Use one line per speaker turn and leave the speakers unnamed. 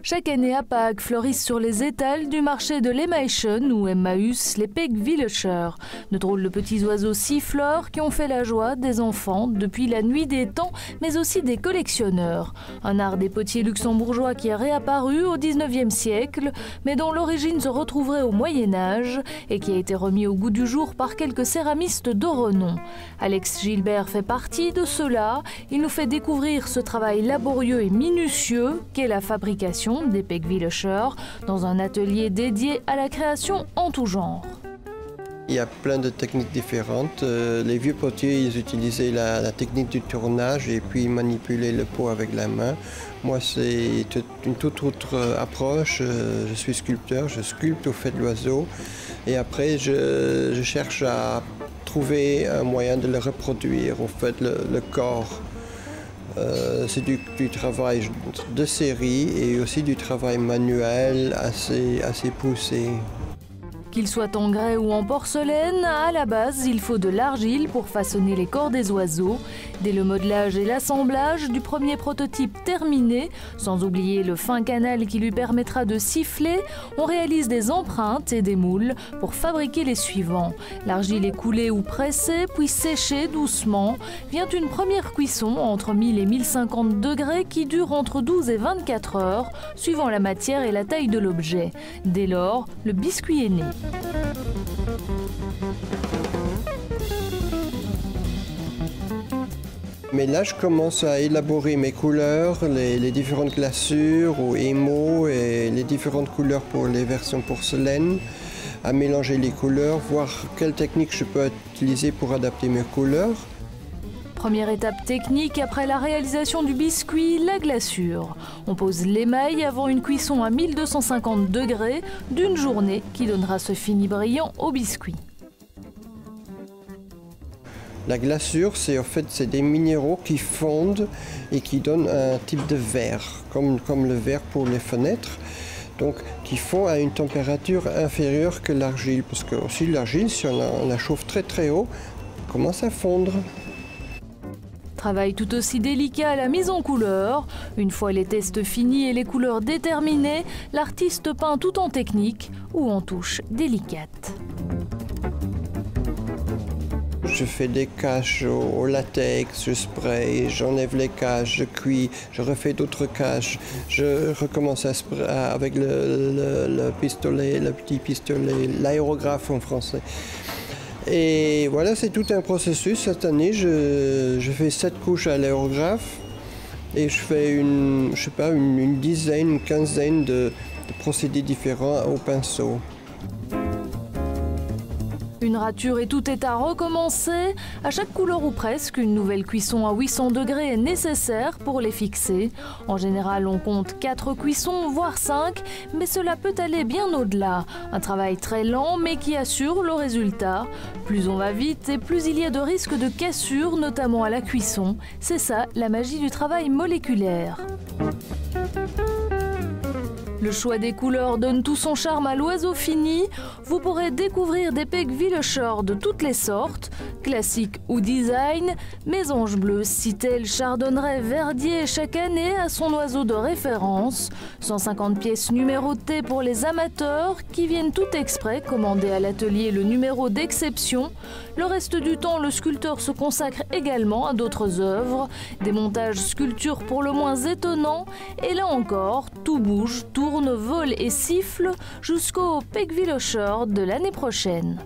Chaque année à Pâques fleurissent sur les étals du marché de l'Emmaüsschen ou Emmaüs les Pegwilcher, de drôles de petits oiseaux siffleurs qui ont fait la joie des enfants depuis la nuit des temps, mais aussi des collectionneurs. Un art des potiers luxembourgeois qui est réapparu au 19e siècle, mais dont l'origine se retrouverait au Moyen-Âge et qui a été remis au goût du jour par quelques céramistes de renom. Alex Gilbert fait partie de ceux-là. Il nous fait découvrir ce travail laborieux et minutieux qu'est la fabrication des Pegwilcher dans un atelier dédié à la création en tout genre.
Il y a plein de techniques différentes. Les vieux potiers, ils utilisaient la technique du tournage et puis manipulaient le pot avec la main. Moi, c'est une toute autre approche. Je suis sculpteur, je sculpte au fait de l'oiseau et après je cherche à trouver un moyen de le reproduire, au fait le corps. C'est du travail de série et aussi du travail manuel assez poussé.
Qu'il soit en grès ou en porcelaine, à la base, il faut de l'argile pour façonner les corps des oiseaux. Dès le modelage et l'assemblage du premier prototype terminé, sans oublier le fin canal qui lui permettra de siffler, on réalise des empreintes et des moules pour fabriquer les suivants. L'argile est coulée ou pressée, puis séchée doucement. Vient une première cuisson entre 1000 et 1050 degrés qui dure entre 12 et 24 heures, suivant la matière et la taille de l'objet. Dès lors, le biscuit est né.
Mais là, je commence à élaborer mes couleurs, les différentes glaçures ou émaux et les différentes couleurs pour les versions porcelaine, à mélanger les couleurs, voir quelle technique je peux utiliser pour adapter mes couleurs.
Première étape technique après la réalisation du biscuit, la glaçure. On pose l'émail avant une cuisson à 1250 degrés d'une journée qui donnera ce fini brillant au biscuit.
La glaçure, c'est des minéraux qui fondent et qui donnent un type de verre, comme le verre pour les fenêtres, donc qui fond à une température inférieure que l'argile, parce que aussi l'argile, si on la chauffe très haut, commence à fondre.
Travail tout aussi délicat à la mise en couleur. Une fois les tests finis et les couleurs déterminées, l'artiste peint tout en technique ou en touches délicates.
Je fais des caches au latex, je spray, j'enlève les caches, je cuis, je refais d'autres caches, je recommence avec le pistolet, le petit pistolet, l'aérographe en français. Et voilà, c'est tout un processus. Cette année, je fais 7 couches à l'aérographe et je fais une dizaine, une quinzaine de procédés différents au pinceau.
Une rature et tout est à recommencer. À chaque couleur ou presque, une nouvelle cuisson à 800 degrés est nécessaire pour les fixer. En général, on compte 4 cuissons, voire 5, mais cela peut aller bien au-delà. Un travail très lent, mais qui assure le résultat. Plus on va vite et plus il y a de risques de cassure, notamment à la cuisson. C'est ça, la magie du travail moléculaire. Le choix des couleurs donne tout son charme à l'oiseau fini. Vous pourrez découvrir des Pegwilcher de toutes les sortes, classiques ou design. Mésange bleu, citel, chardonneret, verdier chaque année a son oiseau de référence. 150 pièces numérotées pour les amateurs qui viennent tout exprès commander à l'atelier le numéro d'exception. Le reste du temps, le sculpteur se consacre également à d'autres œuvres. Des montages sculptures pour le moins étonnants. Et là encore, tout bouge, tourne, vole et siffle jusqu'au Pegwilcher de l'année prochaine.